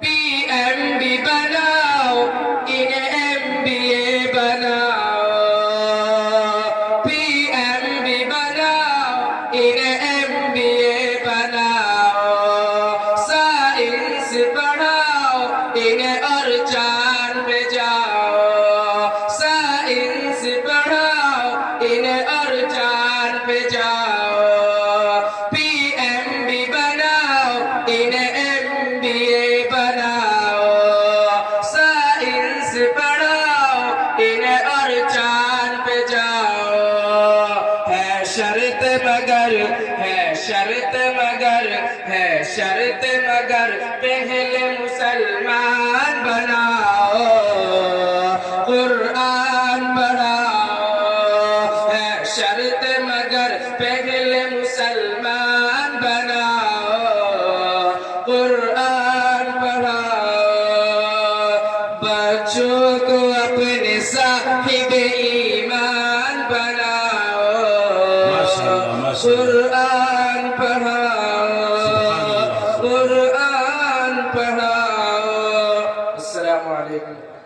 PMB बनाओ, इन्हें MBA बनाओ। PMB बनाओ, इन्हें MBA बनाओ। साइंस पढ़ाओ, इन्हें और चांद पे जाओ। साइंस पढ़ाओ, इन्हें और चांद पे जाओ। PMB बनाओ, इन्हें MBA बनाओ। साइंस पढ़ाओ, इन्हें और चांद पे जाओ। है शर्त मगर, है शर्त मगर, है शर्त मगर, पहले मुसलमान बनाओ, कुरान पढ़ाओ। है शर्त मगर, पहले मुसलमान बनाओ, कुरान पढ़ाओ। बच्चों को अपने साहिब ईमान बनाओ, कुरान पढ़ाओ, कुरान पढ़ाओ। अस्सलामु अलैकुम।